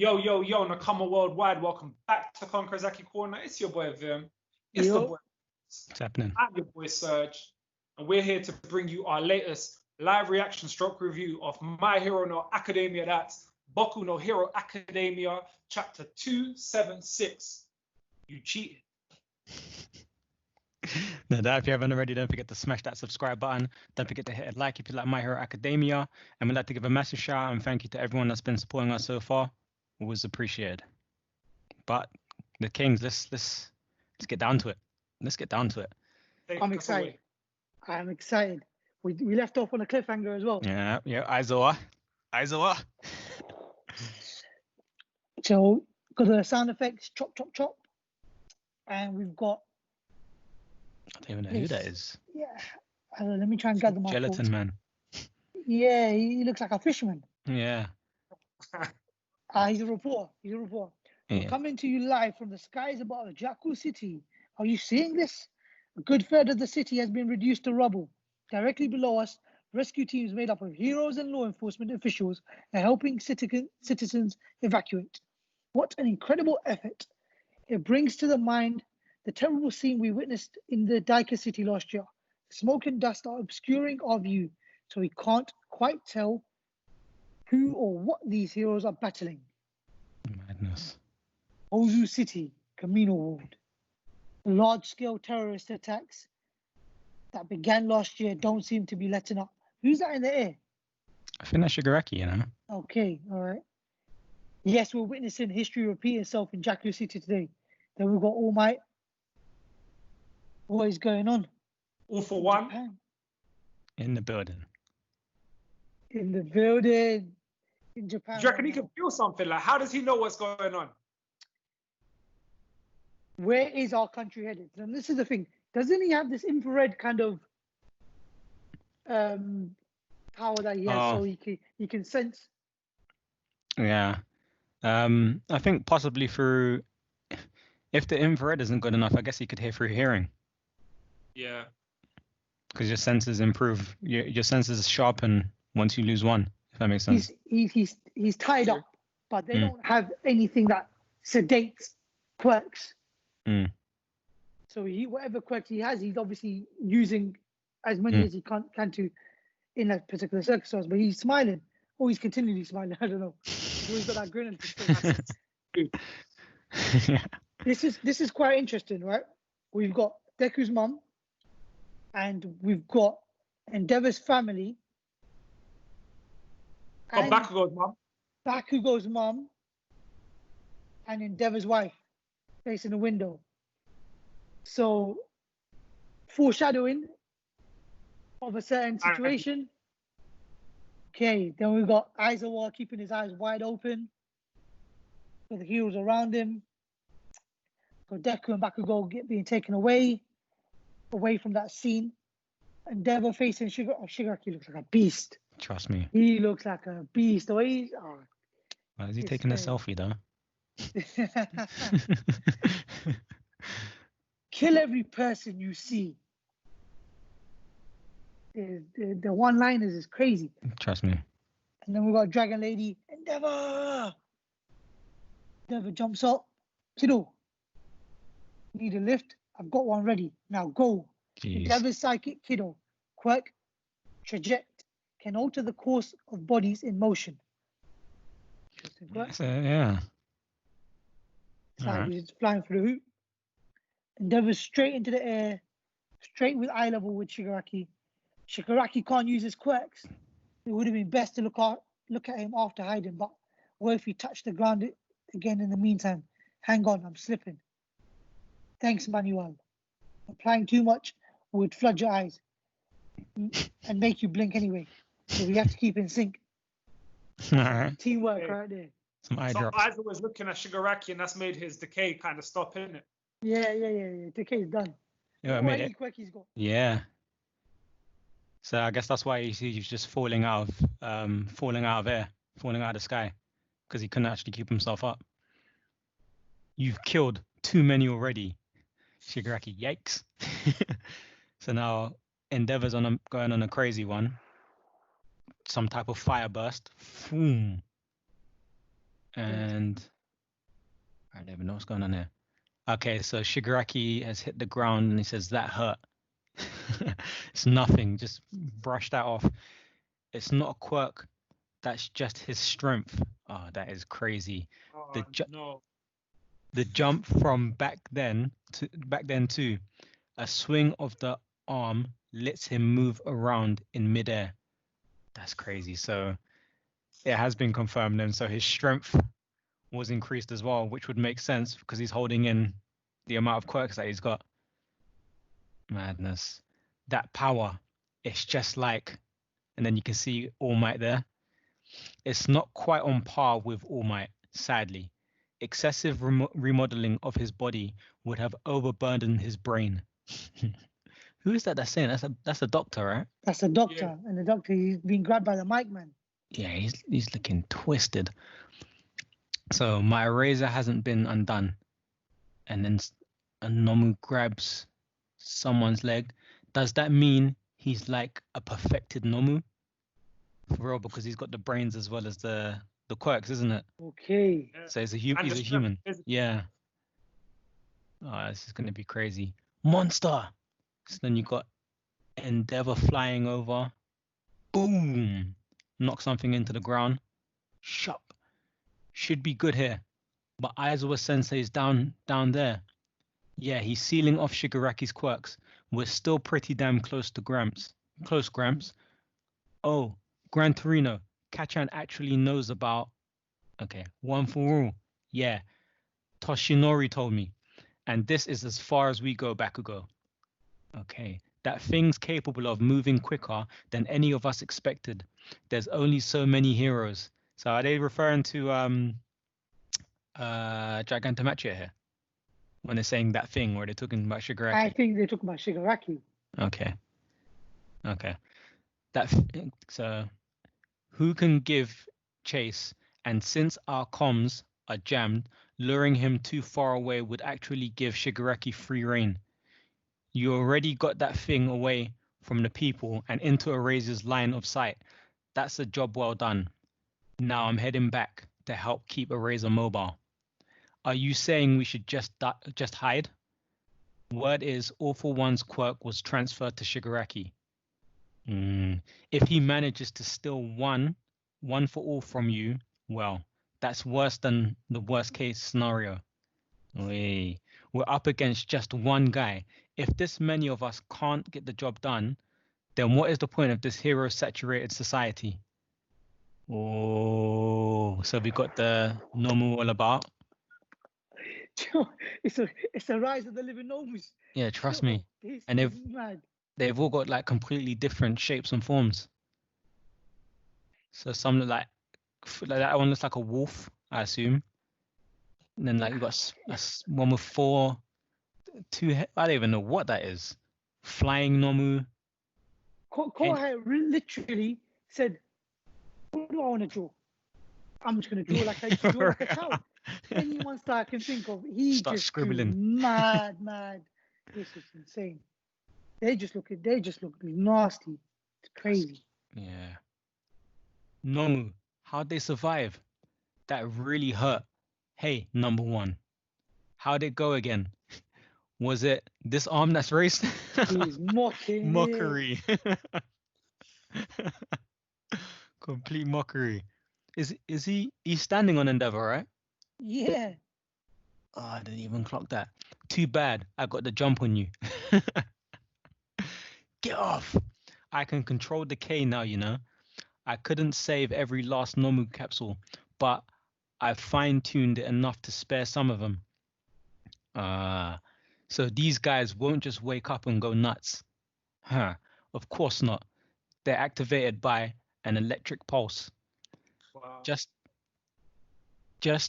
Yo, yo, yo, Nakama Worldwide, welcome back to Konkrezaki Corner. It's your boy Vim. It's the Yo, boy. What's happening? I'm your boy Serge. And we're here to bring you our latest live reaction stroke review of My Hero No Academia. That's Boku no Hero Academia, chapter 276. You cheated. No doubt, if you haven't already, don't forget to smash that subscribe button. Don't forget to hit a like if you like My Hero Academia. And we'd like to give a massive shout out and thank you to everyone that's been supporting us so far. Always appreciated. But the Kings, let's get down to it. Let's get down to it. Take I'm us excited. away. I'm excited. We left off on a cliffhanger as well. Yeah, Aizawa. So, got the sound effects, chop, chop, chop. And we've got, I don't even know who that is. yeah, let me try and gather my Gelatin thoughts. Man. Yeah, he looks like a fisherman. Yeah. He's a reporter. Yeah. Coming to you live from the skies above Jakku City. Are you seeing this? A good third of the city has been reduced to rubble. Directly below us, rescue teams made up of heroes and law enforcement officials are helping citizens evacuate. What an incredible effort. It brings to the mind the terrible scene we witnessed in the Daika city last year. Smoke and dust are obscuring our view, so we can't quite tell who or what these heroes are battling. Madness. Ozu City, Camino Ward. Large-scale terrorist attacks that began last year don't seem to be letting up. Who's that in the air? I think that's Shigaraki, you know. Okay, all right. Yes, we're witnessing history repeat itself in Jakku City today. Then we've got All Might. What is going on? All for one. Japan. In the building. In the building. In Japan. Do you reckon right he can now. feel something? Like, how does he know what's going on? Where is our country headed? And this is the thing. Doesn't he have this infrared kind of power that he has, so he can sense? Yeah. I think possibly through, if the infrared isn't good enough, I guess you could hear through hearing. Yeah. Because your senses improve. Your senses sharpen once you lose one, if that makes sense. He's tied up, but they don't have anything that sedates quirks. So whatever quirks he has, he's obviously using as many as he can to in that particular circumstance. But he's smiling. Oh, he's continually smiling. I don't know. He's always got that grin on his face. Yeah. This is quite interesting, right? We've got Deku's mum, and we've got Endeavor's family. Got Bakugo's mum. Bakugo's mum and Endeavor's wife facing the window. So, foreshadowing of a certain situation. Okay, then we've got Aizawa keeping his eyes wide open with the heroes around him. Got Deku and Bakugo being taken away from that scene. Endeavor facing Shigaraki looks like a beast. Trust me. He looks like a beast. The way he's, Why is he taking a selfie though? Kill every person you see. The one-liners is crazy. Trust me. And then we got Dragon Lady. Endeavor jumps up. Kiddo, need a lift? I've got one ready. Now go. Jeez. Endeavor's psychic Kiddo. Quirk, traject, can alter the course of bodies in motion. Yeah. It's like he's just flying through the hoop. Endeavor's straight into the air, straight with eye level with Shigaraki. Shigaraki can't use his quirks. It would have been best to look at him after hiding, but what if he touched the ground again in the meantime? Hang on, I'm slipping. Thanks, Manuel. Applying too much would flood your eyes and make you blink anyway. So we have to keep in sync. Alright. Teamwork right there. Some eye So drops. Aizawa was looking at Shigaraki, and that's made his decay kind of stop, isn't it? Yeah. Decay's done. Yeah, I What made any it. quirk he's got. Yeah. So I guess that's why he's just falling out of air, falling out of the sky, because he couldn't actually keep himself up. You've killed too many already, Shigaraki. Yikes. So now Endeavor's going on a crazy one. Some type of fire burst. Boom. And I don't even know what's going on here. Okay, so Shigaraki has hit the ground and he says that hurt. It's nothing, just brush that off. It's not a quirk, that's just his strength. Oh, that is crazy. Oh, no. The jump from back then to a swing of the arm lets him move around in midair. That's crazy. So it has been confirmed then. So his strength was increased as well, which would make sense because he's holding in the amount of quirks that he's got. Madness. That power, it's just like, and then you can see All Might there. It's not quite on par with All Might, sadly. Excessive remodeling of his body would have overburdened his brain. Who is that that's saying? That's a doctor, right? That's the doctor, Yeah. and the doctor, he's being grabbed by the mic man. Yeah, he's looking twisted. So my razor hasn't been undone. And then Nomu grabs someone's leg. Does that mean he's like a perfected Nomu? For real, because he's got the brains as well as the quirks, isn't it? Okay. So he's a And the human. strength. Yeah. Oh, this is gonna be crazy. Monster. So then you got Endeavor flying over. Boom. Knock something into the ground. Shop. Should be good here. But Aizawa Sensei's down there. Yeah, he's sealing off Shigaraki's quirks. We're still pretty damn close to Gramps. Close, Gramps. Oh, Gran Torino. Kachan actually knows about... Okay, one for all. Yeah, Toshinori told me. And this is as far as we go, Bakugo. Okay, that thing's capable of moving quicker than any of us expected. There's only so many heroes. So are they referring to Gigantomachia here? When they're saying that thing, or they're talking about Shigaraki? I think they talk about Shigaraki. Okay. So who can give chase? And since our comms are jammed, luring him too far away would actually give Shigaraki free rein. You already got that thing away from the people and into Eraser's line of sight. That's a job well done. Now I'm heading back to help keep Eraser mobile. Are you saying we should just hide? Word is All for One's quirk was transferred to Shigaraki. If he manages to steal one for all from you, well, that's worse than the worst case scenario. We're up against just one guy. If this many of us can't get the job done, then what is the point of this hero-saturated society? Oh, so we got the Nomu all about. It's a rise of the living Nomus. Yeah, trust me. And they've all got like completely different shapes and forms. So some look like that one looks like a wolf, I assume. And then like you got one with two. I don't even know what that is. Flying Nomu. Kohei literally said, "What do I want to draw? I'm just going to draw like I draw like a child." Any monster I can think of, he Start just scribbling. Mad. This is insane. They just look nasty. It's crazy. Yeah. Nomu, how'd they survive? That really hurt. Hey, number one. How'd it go again? Was it this arm that's raised? He's mocking. Mockery. Complete mockery. Is he? He's standing on Endeavor, right? Yeah. Oh, I didn't even clock that. Too bad. I got the jump on you. Get off. I can control the K now, you know. I couldn't save every last Nomu capsule, but I fine-tuned it enough to spare some of them. So these guys won't just wake up and go nuts. Huh. Of course not. They're activated by an electric pulse. Wow. Just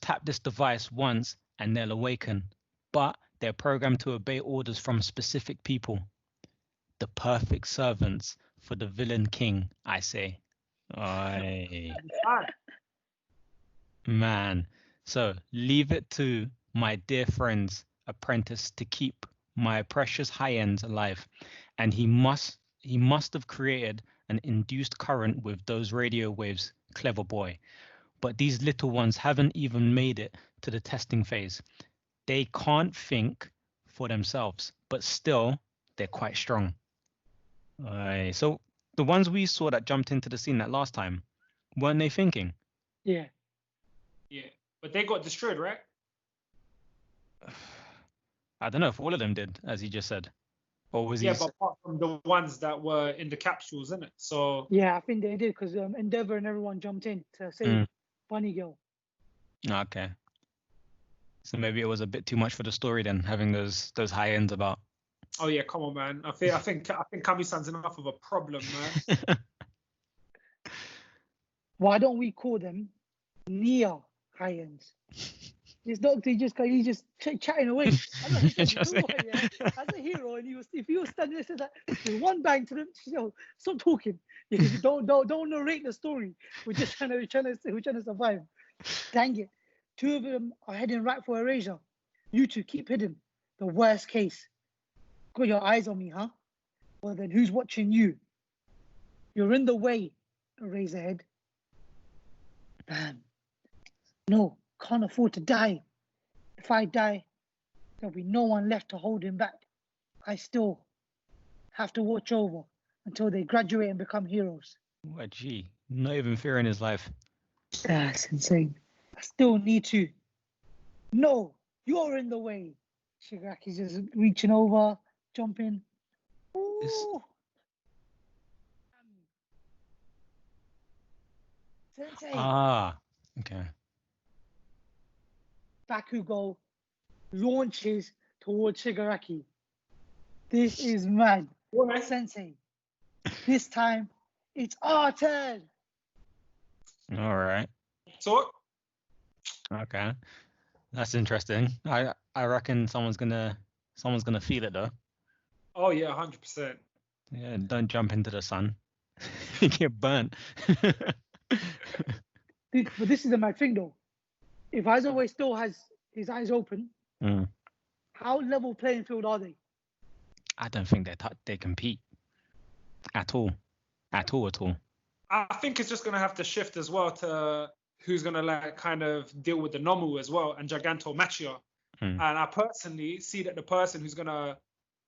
tap this device once and they'll awaken. But they're programmed to obey orders from specific people. The perfect servants for the villain king, I say. Oy. Man. So leave it to my dear friend's apprentice to keep my precious high ends alive. And he must have created an induced current with those radio waves. Clever boy. but these little ones haven't even made it to the testing phase. They can't think for themselves, but still they're quite strong. So the ones we saw that jumped into the scene that last time, weren't they thinking? Yeah. Yeah, but they got destroyed, right? I don't know if all of them did, as he just said. Or was Yeah, he? but apart from the ones that were in the capsules, isn't it? So Yeah, I think they did because Endeavor and everyone jumped in to save Bunny Girl. Okay. So maybe it was a bit too much for the story then, having those high ends about. oh yeah, come on, man. I think Kami-san's enough of a problem, man. Why don't we call them Nia Hyens? This doctor, he's just chatting away. I know he said, you know what, yeah, as a hero, and if he was standing there, said that there's one bang to them, yo, stop talking. Don't narrate the story. We're just trying to survive. Dang it. Two of them are heading right for erasure. You two keep hidden. The worst case. Got your eyes on me, huh? Well then, who's watching you? You're in the way, Eraserhead. Damn. No, can't afford to die. If I die, there'll be no one left to hold him back. I still have to watch over until they graduate and become heroes. What, gee, not even fearing his life. That's insane. I still need to. No, you're in the way. Shigaraki's just reaching over, jumping. Ooh. Sensei. Okay. Bakugo launches towards Shigaraki. This is mad. What? Sensei, this time it's our turn. All right. So Okay. That's interesting. I reckon someone's gonna feel it though. oh yeah, 100%. Yeah, don't jump into the sun. You get burnt. But this is the mad thing though. If Aizawa still has his eyes open, how level playing field are they? I don't think they compete at all. At all. I think it's just gonna have to shift as well to who's gonna like kind of deal with the Nomu as well and Giganto Machia. And I personally see that the person who's gonna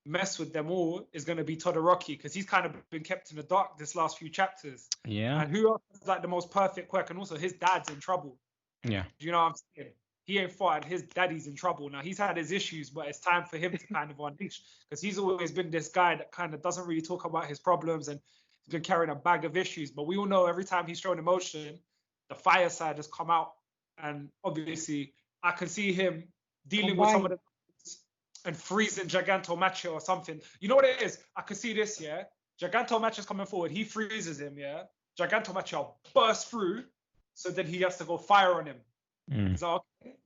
mess with them all is gonna be Todoroki because he's kind of been kept in the dark this last few chapters. Yeah. And who else is like the most perfect quirk? And also his dad's in trouble. Yeah. Do you know what I'm saying? He ain't fought, and his daddy's in trouble. Now he's had his issues, but it's time for him to kind of unleash because he's always been this guy that kind of doesn't really talk about his problems and he's been carrying a bag of issues. But we all know every time he's shown emotion, the fire side has come out. And obviously, I can see him dealing with some of the and freezing Giganto Machia or something. You know what it is? I can see this, yeah? Giganto Machia's coming forward. He freezes him, yeah? Giganto Machia bursts through, so then he has to go fire on him. He's like, okay,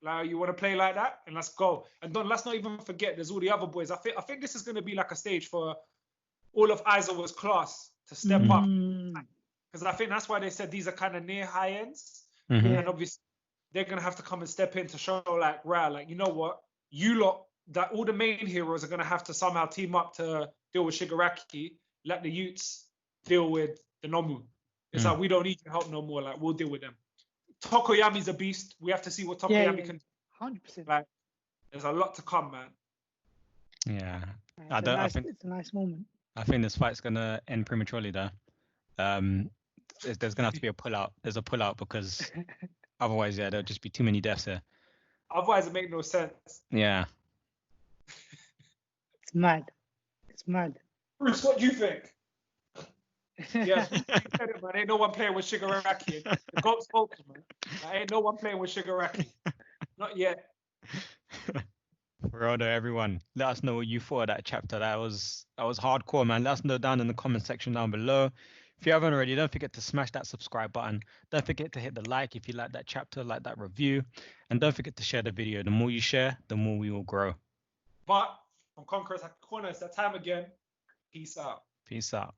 like, you want to play like that? And let's go. And let's not even forget, there's all the other boys. I think this is going to be like a stage for all of Aizawa's class to step up. Because I think that's why they said these are kind of near high ends. And obviously, they're going to have to come and step in to show, like, Ra, like, you know what? You lot, that all the main heroes are going to have to somehow team up to deal with Shigaraki. Let the youths deal with the Nomu. It's like, we don't need your help no more. Like, we'll deal with them. Tokoyami's a beast. We have to see what Tokoyami can do. 100%. Like, there's a lot to come, man. Yeah. It's a nice moment. I think this fight's gonna end prematurely though. There's gonna have to be a pull out. There's a pull out because otherwise, there'll just be too many deaths here. Otherwise, it makes no sense. Yeah. It's mad. Bruce, what do you think? Yeah, man. Ain't no one playing with Shigaraki. The GOAT spoke, man. Ain't no one playing with Shigaraki. Not yet. Rodo, everyone, let us know what you thought of that chapter. That was hardcore, man. Let us know down in the comment section down below. If you haven't already, don't forget to smash that subscribe button. Don't forget to hit the like if you like that chapter, like that review. And don't forget to share the video. The more you share, the more we will grow. But from Conqueror's Corner, it's that time again. Peace out. Peace out.